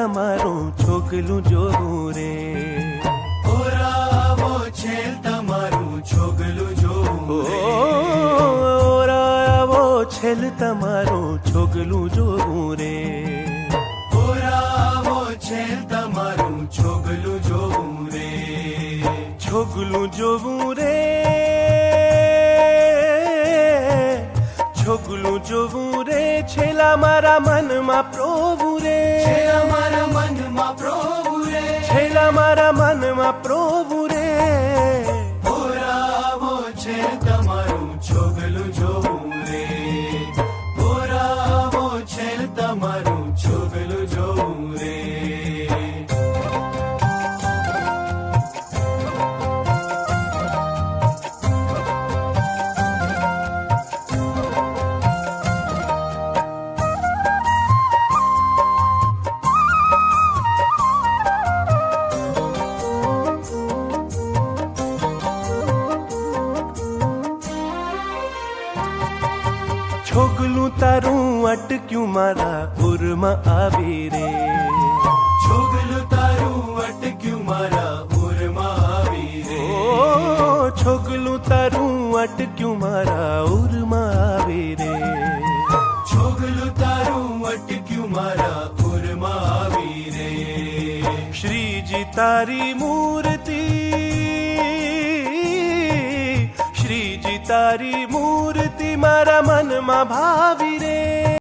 તમારું છોકલું જોવું રે. ઓરાવો છેલ તમારું છોગલું જોવું રે. ઓરાવો છેલ તમારું છોકલું જોવું રે. ઓરાવો છેલ તમારું છોગલું જોવું રે. છોકલું જોવું રે. છોકલું જોવું રે. છેલા મારા મનમાં પ્રભુ રે. છેલા મારા મનમાં પ્રભુ રે. છેલા મારા મનમાં પ્રભુ રે. ઓરાવો છેલ તમારું છોગલું જોવું રે. ઓરાવો છેલ તમારું છોગલું જોવું રે. છોકલું તારું અટક્યું મારા ઉરમાં આવી રે. છોગલું તારું અટક્યું મારા ઉરમાં આવી રે. ઓ છોકલું તારું અટક્યું મારા ઉરમાં આવી રે. છોગલું તારું અટક્યું મારા ઉરમાં આવી રે. શ્રીજી તારી મૂર્તિ. શ્રીજી તારી મૂર્તિ મારા મનમાં ભાવી રે.